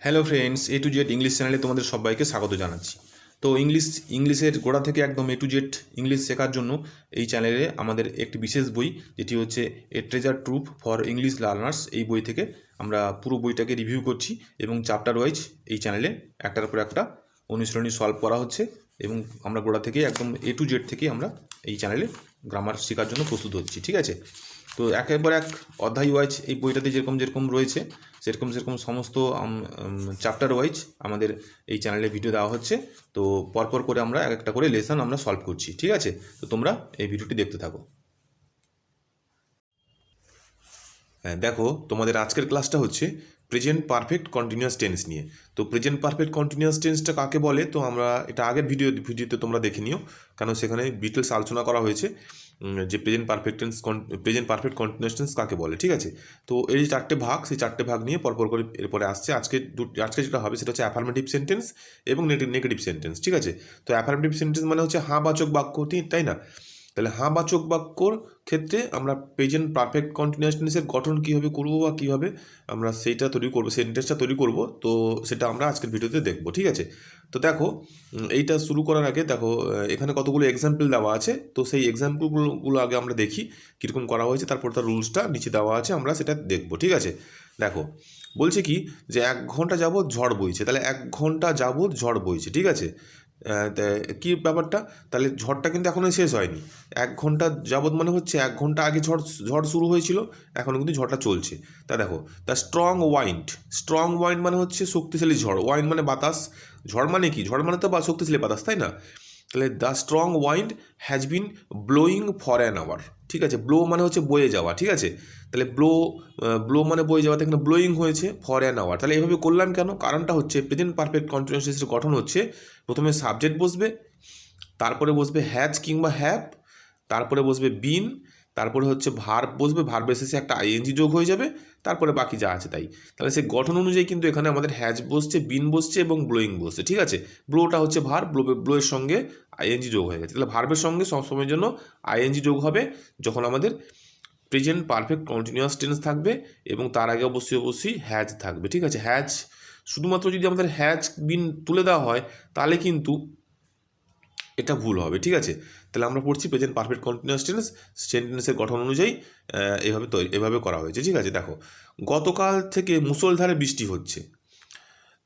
Hello friends, A to Z English চ্যানেলে তোমাদের সবাইকে স্বাগত জানাচ্ছি। তো ইংলিশের গোড়া থেকে একদম এ টু জেড ইংলিশ শেখার জন্য এই চ্যানেলে আমাদের একটি বিশেষ বই, যেটি হচ্ছে a treasure trove for English learners. এই বই থেকে আমরা পুরো বইটাকে রিভিউ করছি এবং চ্যাপ্টার ওয়াইজ এই চ্যানেলে একটার পর একটা অনুশীলনী সলভ করা হচ্ছে এবং আমরা গোড়া থেকে একদম এ টু জেড থেকে আমরা এই চ্যানেলে গ্রামার শেখার জন্য প্রস্তুত হচ্ছি। ঠিক আছে, তো একের এক অধ্যায় ওয়াইজ এই বইটাতে যেরকম যেরকম রয়েছে সেরকম সেরকম সমস্ত চ্যাপ্টার ওয়াইজ আমাদের এই চ্যানেলে ভিডিও দেওয়া হচ্ছে। তো পরপর করে আমরা এক একটা করে লেসন আমরা সলভ করছি। ঠিক আছে, তো তোমরা এই ভিডিওটি দেখতে থাকো। হ্যাঁ, দেখো, তোমাদের আজকের ক্লাসটা হচ্ছে প্রেজেন্ট পারফেক্ট কন্টিনিউয়াস টেন্স নিয়ে। তো প্রেজেন্ট পারফেক্ট কন্টিনিউয়াস টেন্সটা কাকে বলে, তো আমরা এটা আগের ভিডিওতে তোমরা দেখে নিও, কারণ সেখানে ডিটেলস আলোচনা করা হয়েছে যে প্রেজেন্ট পারফেক্ট কন্টিনিউয়াস টেন্স কাকে বলে। ঠিক আছে, তো এই যে চারটে ভাগ, সেই চারটে ভাগ নিয়ে পরপর করে এরপরে আসছে। আজকে যেটা হবে সেটা হচ্ছে অ্যাফার্মেটিভ সেন্টেন্স এবং নেগেটিভ সেন্টেন্স। ঠিক আছে, তো অ্যাফার্মেটিভ সেন্টেন্স মানে হচ্ছে হাঁবাচক বাক্য, তাই না? তাহলে হাঁবাচক বাক্যর ক্ষেত্রে আমরা প্রেজেন্ট পারফেক্ট কন্টিনিউয়াস টেন্সের গঠন কীভাবে করবো বা কীভাবে আমরা সেইটা তৈরি করবো, সেন্টেন্সটা তৈরি করব, তো সেটা আমরা আজকের ভিডিওতে দেখবো। ঠিক আছে, তো দেখো, এইটা শুরু করার আগে দেখো এখানে কতগুলো এক্সাম্পল দেওয়া আছে। তো সেই এক্সাম্পলগুলো আগে আমরা দেখি কীরকম করা হয়েছে, তারপর তার রুলসটা নিচে দেওয়া আছে, আমরা সেটা দেখবো। ঠিক আছে, দেখো বলছে কি যে 1 ঘন্টা যাবৎ ঝড় বইছে। তাহলে 1 ঘন্টা যাবৎ ঝড় বইছে। ঠিক আছে, কী ব্যাপারটা, তাহলে ঝড়টা কিন্তু এখনও শেষ হয়নি। 1 ঘন্টা যাবৎ মানে হচ্ছে 1 ঘন্টা আগে ঝড় শুরু হয়েছিল, এখনও কিন্তু ঝড়টা চলছে। তা দেখো, দ্য স্ট্রং ওয়াইন্ড মানে হচ্ছে শক্তিশালী ঝড়। ওয়াইন্ড মানে বাতাস, ঝড় মানে কি, ঝড় মানে তো বা শক্তিশালী বাতাস, তাই না? তাহলে the strong wind has been blowing for an hour. ঠিক আছে, ব্লো মানে হচ্ছে বয়ে যাওয়া। ঠিক আছে, তাহলে ব্লো মানে বয়ে যাওয়াতে এখানে ব্লোয়িং হয়েছে ফর অ্যান আওয়ার। তাহলে এইভাবে করলাম কেন, কারণটা হচ্ছে প্রেজেন্ট পারফেক্ট কন্টিনিউয়াস টেন্সের গঠন হচ্ছে প্রথমে সাবজেক্ট বসবে, তারপরে বসবে হ্যাজ কিংবা হ্যাভ, তারপরে বসবে বিন, তারপরে হচ্ছে ভার্ব বসবে, ভার্বের শেষে একটা আইএনজি যোগ হয়ে যাবে, তারপরে বাকি যা আছে তাই। তাহলে সেই গঠন অনুযায়ী কিন্তু এখানে আমাদের হ্যাজ বসছে, বিন বসছে এবং ব্লোয়িং বসছে। ঠিক আছে, ব্লোটা হচ্ছে ভার্ব, ব্লোয়ের সঙ্গে আইএনজি যোগ হয়ে গেছে। তাহলে ভার্বের সঙ্গে সবসময়ের জন্য আইএনজি যোগ হবে যখন আমাদের প্রেজেন্ট পারফেক্ট কন্টিনিউয়াস টেন্স থাকবে এবং তার আগে অবশ্যই হ্যাজ থাকবে। ঠিক আছে, হ্যাজ শুধুমাত্র যদি আমাদের হ্যাজ বিন তুলে দেওয়া হয় তাহলে কিন্তু এটা ভুল হবে। ঠিক আছে, তাহলে আমরা পড়ছি প্রেজেন্ট পারফেক্ট কন্টিনিউয়াস টেন্স, সেন্টেন্সের গঠন অনুযায়ী এভাবে করা হয়েছে। ঠিক আছে, দেখো, গতকাল থেকে মুষলধারে বৃষ্টি হচ্ছে।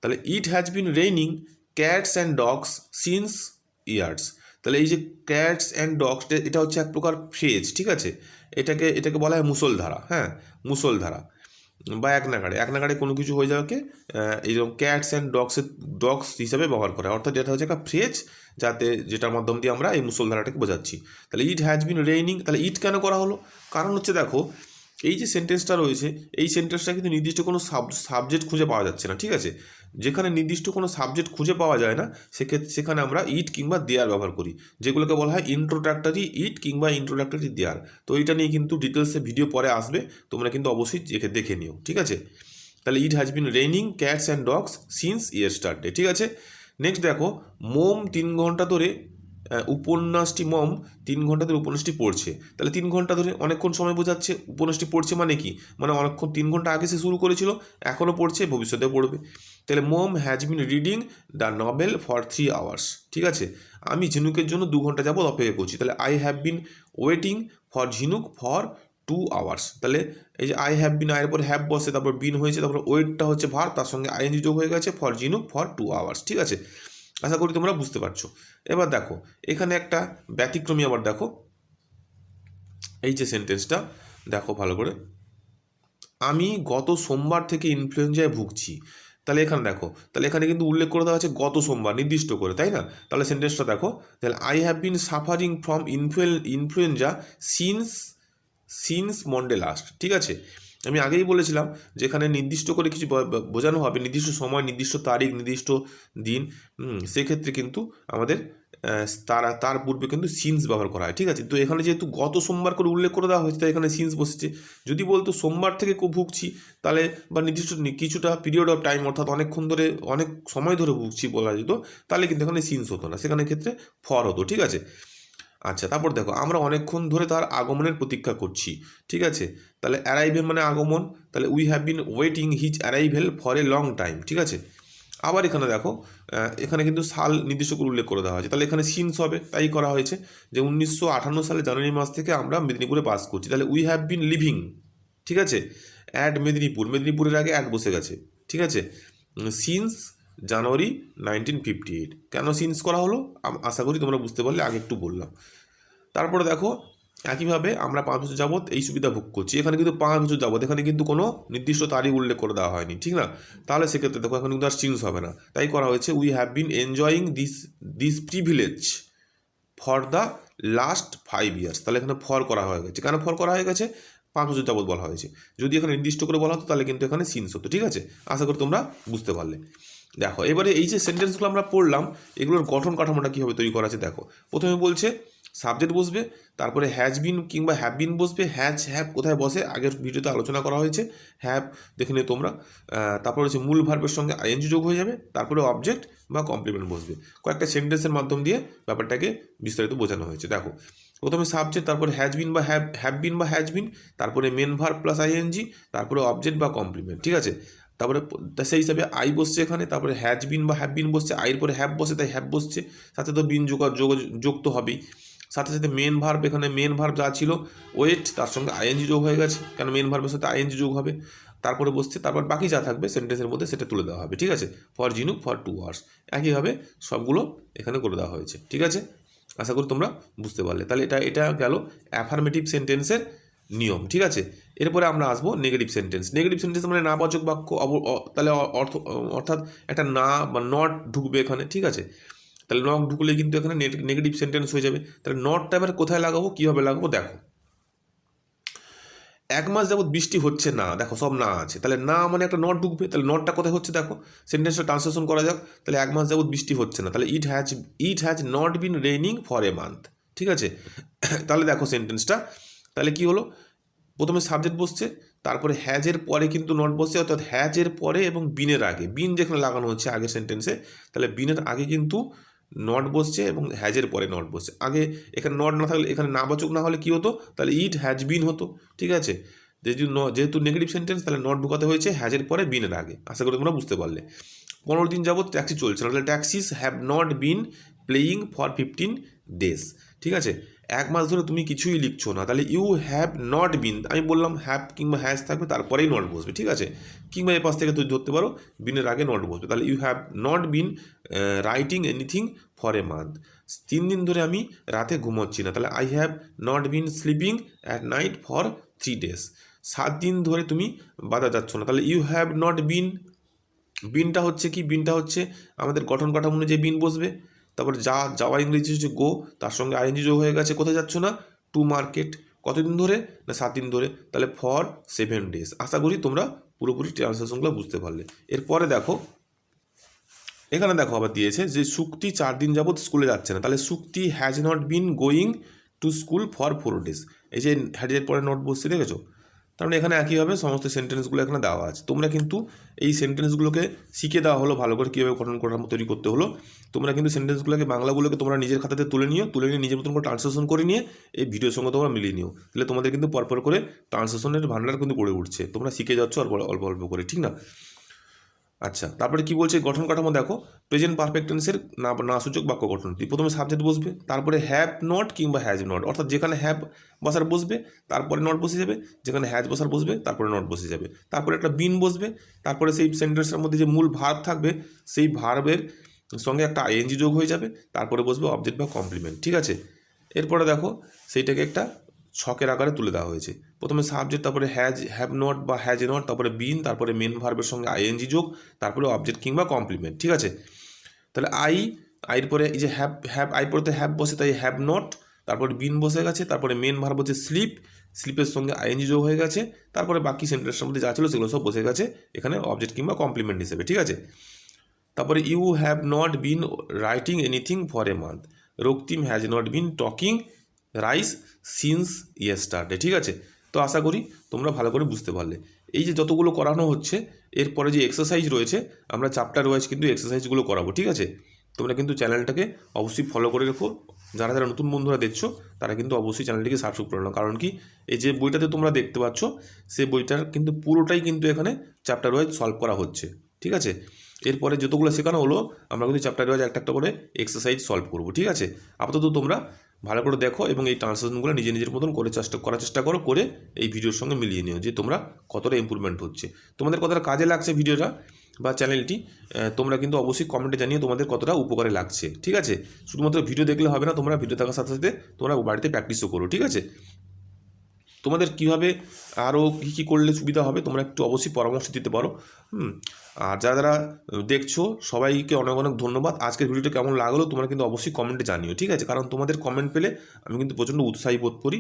তাহলে it has been raining cats and dogs since years. তাহলে এই যে ক্যাটস অ্যান্ড ডগস, এটা হচ্ছে এক প্রকার ফ্রেজ। ঠিক আছে, এটাকে বলা হয় মুষলধারা। হ্যাঁ, মুষলধারা বা এক নাগাড়ে কোনো কিছু হয়ে যাওয়াকে এইরকম ক্যাটস অ্যান্ড ডগস হিসাবে ব্যবহার করা হয়। অর্থাৎ এটা হচ্ছে একটা ফ্রেজ যেটার মাধ্যম দিয়ে আমরা এই মুষলধারাটাকে বোঝাচ্ছি। তাহলে ইট হ্যাজ বিন রেইনিং, তাহলে ইট কেন করা হলো, কারণ হচ্ছে দেখো এই যে সেন্টেন্সটা রয়েছে, এই সেন্টেন্সটা কিন্তু নির্দিষ্ট কোনো সাবজেক্ট খুঁজে পাওয়া যাচ্ছে না। ঠিক আছে, যেখানে নির্দিষ্ট কোনো সাবজেক্ট খুঁজে পাওয়া যায় না সেখানে আমরা ইট কিংবা দেয়ার ব্যবহার করি, যেগুলোকে বলা হয় ইন্ট্রোডাক্টরি ইট কিংবা ইন্ট্রোডাক্টরি দেয়ার। তো এইটা নিয়ে কিন্তু ডিটেলসে ভিডিও পরে আসবে, তোমরা কিন্তু অবশ্যই দেখে নিও। ঠিক আছে, তাহলে it has been raining cats and dogs since yesterday. ঠিক আছে, নেক্সট দেখো, মোম 3 ঘন্টা ধরে মম 3 ঘন্টা ধরে উপন্যাসটি পড়ছে। তাহলে 3 ঘন্টা ধরে অনেকক্ষণ সময় বোঝাচ্ছে, উপন্যাসটি পড়ছে মানে কি, মানে অনেকক্ষণ, 3 ঘন্টা আগে সে শুরু করেছিল, এখনও পড়ছে, ভবিষ্যতেও পড়বে। তাহলে মোম has been reading the novel for 3 hours. ঠিক আছে, আমি ঝিনুকের জন্য 2 ঘন্টা যাবত অপেক্ষা করছি। তাহলে I have been waiting for ঝিনুক ফর 2 আওয়ার্স। তাহলে এই যে আই হ্যাভ বিন, আয়ের পর হ্যাভ বসে, তারপর বিন হয়েছে, তারপর ওয়েটটা হচ্ছে ভার, তার সঙ্গে আইএনজি যোগ হয়ে গেছে, ফর ঝিনুক ফর 2 আওয়ার্স। ঠিক আছে, আশা করি তোমরা বুঝতে পারছো। এবার দেখো এখানে একটা ব্যতিক্রমী, আবার দেখো এই যে সেন্টেন্সটা দেখো ভালো করে, আমি গত সোমবার থেকে ইনফ্লুয়েঞ্জায় ভুগছি। তাহলে এখানে দেখো, তাহলে এখানে কিন্তু উল্লেখ করে দেওয়া আছে গত সোমবার নির্দিষ্ট করে, তাই না? তাহলে সেন্টেন্সটা দেখো, তাহলে I have been suffering from influenza since Monday last. ঠিক আছে, আমি আগেই বলেছিলাম যেখানে নির্দিষ্ট করে কিছু বোঝানো হবে, নির্দিষ্ট সময়, নির্দিষ্ট তারিখ, নির্দিষ্ট দিন, সেক্ষেত্রে কিন্তু আমাদের তার পূর্বে কিন্তু সিন্স ব্যবহার করা হয়। ঠিক আছে, তো এখানে যেহেতু গত সোমবার করে উল্লেখ করে দেওয়া হয়েছে তাই এখানে সিন্স বসেছে। যদি বলতো সোমবার থেকে ভুগছি, তাহলে বা নির্দিষ্ট কিছুটা পিরিয়ড অফ টাইম, অর্থাৎ অনেকক্ষণ ধরে, অনেক সময় ধরে ভুগছি বলা যেত, তাহলে কিন্তু এখানে সিন্স হতো না, সেখানে ক্ষেত্রে ফর হতো। ঠিক আছে, আচ্ছা, তারপর দেখো আমরা অনেকক্ষণ ধরে তার আগমনের প্রতীক্ষা করছি, ঠিক আছে। তাহলে অ্যারাইভেল মানে আগমন, তাহলে we have been waiting his arrival for a long time, ঠিক আছে। আবার এখানে দেখো এখানে কিন্তু সাল নির্দিষ্ট করে উল্লেখ করে দেওয়া হয়েছে, তাহলে এখানে সিন্স হবে, তাই করা হয়েছে যে 1958 সালে জানুয়ারি মাস থেকে আমরা মেদিনীপুরে বাস করছি, তাহলে উই হ্যাভ বিন লিভিং, ঠিক আছে, অ্যাট মেদিনীপুর, মেদিনীপুরের আগে অ্যাট বসে গেছে, ঠিক আছে। সিন্স জানুয়ারি 1958, কেন সিন্স করা হলো আশা করি তোমরা বুঝতে পারলে, আগে একটু বললাম। তারপরে দেখো একইভাবে আমরা 5 বছর যাবত এই সুবিধা ভোগ করছি, এখানে কিন্তু 5 বছর যাবত, এখানে কিন্তু কোনো নির্দিষ্ট তারিখ উল্লেখ করে দেওয়া হয়নি, ঠিক না। তাহলে সেক্ষেত্রে দেখো এখন কিন্তু আর সিন্স হবে না, তাই করা হয়েছে we have been enjoying this privilege for the last 5 years, তাহলে এখানে ফর করা হয়ে গেছে, কেন ফর করা হয়ে গেছে, 5 বছর যাবত বলা হয়েছে, যদি এখানে নির্দিষ্ট করে বলা হতো তাহলে কিন্তু এখানে সিন্স হতো, ঠিক আছে। আশা করি তোমরা বুঝতে পারলে। দেখো এবারে এই যে সেন্টেন্সগুলো আমরা পড়লাম, এগুলোর গঠন কাঠামোটা কীভাবে তৈরি করা আছে দেখো। প্রথমে বলছে সাবজেক্ট বসবে, তারপরে হ্যাজ বিন কিংবা হ্যাভ বিন বসবে, হ্যাজ হ্যাভ কোথায় বসে আগের ভিডিওতে আলোচনা করা হয়েছে, হ্যাভ দেখে নিও তোমরা। তারপরে হচ্ছে মূল ভার্বের সঙ্গে আইএনজি যোগ হয়ে যাবে, তারপরে অবজেক্ট বা কমপ্লিমেন্ট বসবে। কয়েকটা সেন্টেন্সের মাধ্যম দিয়ে ব্যাপারটাকে বিস্তারিত বোঝানো হয়েছে। দেখো প্রথমে সাবজেক্ট, তারপরে হ্যাজ বিন বা হ্যাভ বিন বা হ্যাজ বিন, তারপরে মেন ভার্ব প্লাস আইএনজি, তারপরে অবজেক্ট বা কমপ্লিমেন্ট, ঠিক আছে। তারপরে সেই হিসাবে আই বসছে এখানে, তারপরে হ্যাজ বিন বা হ্যাভ বিন বসছে, আইয়ের পরে হ্যাভ বসে তাই হ্যাভ বসছে, সাথে তো বিন যোগ তো হবেই, সাথে সাথে মেন ভার্ব, এখানে মেন ভার্ব যা ছিল ওয়েট, তার সঙ্গে আইএনজি যোগ হয়ে গেছে, কেন মেন ভার্বের সাথে আইএনজি যোগ হবে, তারপরে বসছে, তারপর বাকি যা থাকবে সেন্টেন্সের মধ্যে সেটা তুলে দেওয়া হবে, ঠিক আছে। ফর জিনুক ফর 2 আওয়ার্স একইভাবে সবগুলো এখানে করে দেওয়া হয়েছে, ঠিক আছে। আশা করি তোমরা বুঝতে পারলে। তাহলে এটা গেল অ্যাফার্মেটিভ সেন্টেন্সের নিয়ম, ঠিক আছে। এরপরে আমরা আসবো নেগেটিভ সেন্টেন্স। নেগেটিভ সেন্টেন্স মানে নাবাচক বাক্য, তাহলে অর্থাৎ একটা না বা নট ঢুকবে এখানে, ঠিক আছে। তাহলে নট ঢুকলে কিন্তু এখানে নেগেটিভ সেন্টেন্স হয়ে যাবে। তাহলে নটটা এবার কোথায় লাগাবো, কীভাবে লাগাবো দেখো। 1 মাস যাবত বৃষ্টি হচ্ছে না, দেখো সব না আছে, তাহলে না মানে একটা নট ঢুকবে, তাহলে নটটা কোথায় হচ্ছে দেখো, সেন্টেন্সটা ট্রান্সলেশন করা যাক। তাহলে 1 মাস যাবত বৃষ্টি হচ্ছে না, তাহলে it has not been raining for a month, ঠিক আছে। তাহলে দেখো সেন্টেন্সটা, তাহলে কি হলো, প্রথমে সাবজেক্ট বসছে, তারপরে হ্যাজের পরে কিন্তু নট বসছে, অর্থাৎ হ্যাজের পরে এবং বিনের আগে, বিন যেখানে লাগানো হচ্ছে আগের সেন্টেন্সে, তাহলে বিনের আগে কিন্তু নট বসছে এবং হ্যাজের পরে নট বসছে। আগে এখানে নট না থাকলে, এখানে নাবাচক না হলে কী হতো, তাহলে ইট হ্যাজ বিন হতো, ঠিক আছে। যেহেতু নেগেটিভ সেন্টেন্স, তাহলে নট ঢুকাতে হয়েছে হ্যাজের পরে বিনের আগে। আশা করি তোমরা বুঝতে পারলে। 15 দিন যাবত ট্যাক্সি চলছে না, তাহলে taxis have not been playing for 15 days, ঠিক আছে। 1 মাস ধরে তুমি কিছুই লিখছো না, তাহলে ইউ হ্যাভ নট বিন, আমি বললাম হ্যাভ কিংবা হ্যাজ থাকবে, তারপরেই নট বসবে, ঠিক আছে। কিংবা এ পাশ থেকে তুই ধরতে পারো বিনের আগে নট বসবে, তাহলে you have not been writing anything for a month, 3 দিন ধরে আমি রাতে ঘুমোচ্ছি না, তাহলে I have not been sleeping at night for 3 days, 7 দিন ধরে তুমি বাজার যাচ্ছ না, তাহলে ইউ হ্যাভ নট বিন, বিনটা হচ্ছে কি, বিনটা হচ্ছে আমাদের গঠন কাঠামো অনুযায়ী বিন বসবে, তারপরে যাওয়া ইংরেজি হচ্ছে গো, তার সঙ্গে আইএনজি যোগ হয়ে গেছে, কোথায় যাচ্ছ না, টু মার্কেট, কতদিন ধরে না 7 দিন ধরে, তাহলে ফর 7 ডেজ। আশা করি তোমরা পুরোপুরি ট্রান্সলেশনগুলো বুঝতে পারলে। এরপরে দেখো এখানে দেখো আবার দিয়েছে যে সুক্তি 4 দিন যাবত স্কুলে যাচ্ছে না, তাহলে Surti has not been going to school for 4 days, এই যে হ্যাজের পরে নট বসছে দেখেছো। তার মানে এখানে একইভাবে সমস্ত সেন্টেন্সগুলো এখানে দেওয়া আছে, তোমরা কিন্তু এই সেন্টেন্সগুলোকে শিখে দেওয়া হলো ভালো করে কীভাবে গঠন কাঠামো তৈরি করতে হলো। তোমরা কিন্তু সেন্টেন্সগুলোকে বাংলাগুলোকে তোমরা নিজের খাতাতে তুলে নিয়ে নিজের মতন করে ট্রান্সলেশন করে নিয়ে এই ভিডিওর সঙ্গে তোমরা মিলিয়ে নিও, তাহলে তোমাদের কিন্তু পরপর করে ট্রান্সলেশনের ভান্ডার কিন্তু গড়ে উঠছে, তোমরা শিখে যাচ্ছ অল্প অল্প করে, ঠিক না। আচ্ছা, তারপরে কি বলছে গঠন কাঠামো দেখো, প্রেজেন্ট পারফেক্ট টেন্সের না সূচক বাক্য গঠন, প্রথমে সাবজেক্ট বসবে, তারপরে হ্যাভ নট কিংবা হ্যাজ নট, অর্থাৎ যেখানে হ্যাভ বসার বসবে তারপরে নট বসে যাবে, যেখানে হ্যাজ বসার বসবে তারপরে নট বসে যাবে, তারপরে একটা বিন বসবে, তারপরে সেই সেন্টেন্সের মধ্যে যে মূল ভার্ব থাকবে সেই ভার্বের সঙ্গে একটা আইএনজি যোগ হয়ে যাবে, তারপরে বসবে অবজেক্ট বা কমপ্লিমেন্ট, ঠিক আছে। এরপরে দেখো সেইটাকে একটা ছকের আকারে তুলে দেওয়া হয়েছে, প্রথমে সাবজেক্ট, তারপরে হ্যাভ নট বা হ্যাজ নট, তারপরে বিন, তারপরে মেন ভার্বের সঙ্গে আইএনজি যোগ, তারপরে অবজেক্ট কিংবা কমপ্লিমেন্ট, ঠিক আছে। তাহলে আইয়ের পরে এই যে আই পড়তে হ্যাভ বসে তাই হ্যাভ নট, তারপরে বিন বসে গেছে, তারপরে মেন ভার্ব হচ্ছে স্লিপের সঙ্গে আইএনজি যোগ হয়ে গেছে, তারপরে বাকি সেন্টেন্সের মধ্যে যা ছিল সেগুলো সব বসে গেছে এখানে অবজেক্ট কিংবা কমপ্লিমেন্ট হিসেবে, ঠিক আছে। তারপরে you have not been writing anything for a month, Raktim has not been talking rice since yesterday, ঠিক আছে। তো আশা করি তোমরা ভালো করে বুঝতে পারলে। এই যে যতগুলো করানো হচ্ছে এরপরে যে এক্সারসাইজ রয়েছে আমরা চ্যাপ্টার ওয়াইজ কিন্তু এক্সারসাইজগুলো করাবো, ঠিক আছে। তোমরা কিন্তু চ্যানেলটাকে অবশ্যই ফলো করে রেখো, যারা যারা নতুন বন্ধুরা দেখছো তারা কিন্তু অবশ্যই চ্যানেলটিকে সাবস্ক্রাইব করে নাও, কারণ কি এই যে বইটাতে তোমরা দেখতে পাচ্ছ সেই বইটার কিন্তু পুরোটাই কিন্তু এখানে চ্যাপ্টার ওয়াইজ সলভ করা হচ্ছে, ঠিক আছে। এরপরে যতগুলো শেখানো হলো আমরা কিন্তু চ্যাপ্টার ওয়াইজ একটা একটা করে এক্সারসাইজ সলভ করবো, ঠিক আছে। আপাতত তোমরা ভালো করে দেখো এবং এই ট্রান্সলেশনগুলো নিজের মতন করার চেষ্টা করো, করে এই ভিডিওর সঙ্গে মিলিয়ে নিও যে তোমরা কতটা ইম্প্রুভমেন্ট হচ্ছে, তোমাদের কতটা কাজে লাগছে ভিডিওটা বা চ্যানেলটি। তোমরা কিন্তু অবশ্যই কমেন্টে জানিয়ে তোমাদের কতটা উপকারে লাগছে, ঠিক আছে। শুধুমাত্র ভিডিও দেখলে হবে না, তোমরা ভিডিও দেখার সাথে সাথে তোমরা বাড়িতে প্র্যাকটিসও করো, ঠিক আছে। তোমাদের কীভাবে আরও কী কী করলে সুবিধা হবে তোমরা একটু অবশ্যই পরামর্শ দিতে পারো। আর যারা যারা দেখছো সবাইকে অনেক অনেক ধন্যবাদ। আজকের ভিডিওটা কেমন লাগলো তোমরা কিন্তু অবশ্যই কমেন্টে জানিও, ঠিক আছে। কারণ তোমাদের কমেন্ট পেলে আমি কিন্তু প্রচণ্ড উৎসাহী বোধ করি।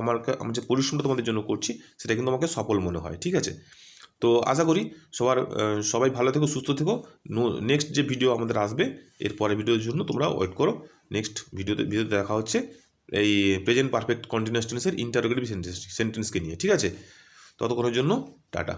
আমার যে পরিশ্রমটা তোমাদের জন্য করছি সেটা কিন্তু আমাকে সফল মনে হয়, ঠিক আছে। তো আশা করি সবাই ভালো থেকো, সুস্থ থেকো। নেক্সট যে ভিডিও আমাদের আসবে এর পরের ভিডিওর জন্য তোমরা ওয়েট করো। নেক্সট ভিডিওতে দেখা হচ্ছে এই প্রেজেন্ট পারফেক্ট কন্টিনিউয়াস টেন্সের ইন্টারোগেটিভ সেন্টেন্সকে নিয়ে, ঠিক আছে। ততক্ষণের জন্য টাটা।